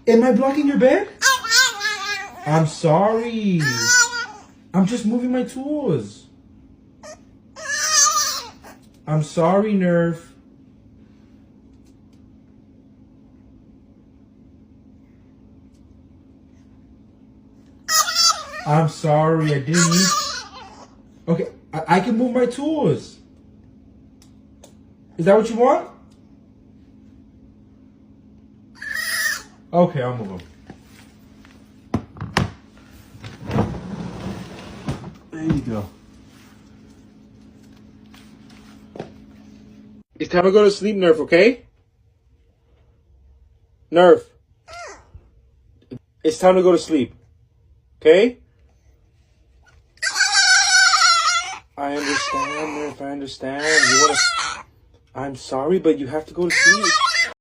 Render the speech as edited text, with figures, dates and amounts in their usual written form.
Am I blocking your bed? I'm sorry. I'm just moving my tools. I'm sorry, Nerf. I'm sorry, I didn't mean... Okay, I can move my tools. Is that what you want? Okay, I'll move them. There you go. It's time to go to sleep, Nerf, okay? Nerf. It's time to go to sleep. Okay? I understand, Nerf, I understand. I'm sorry, but you have to go to sleep.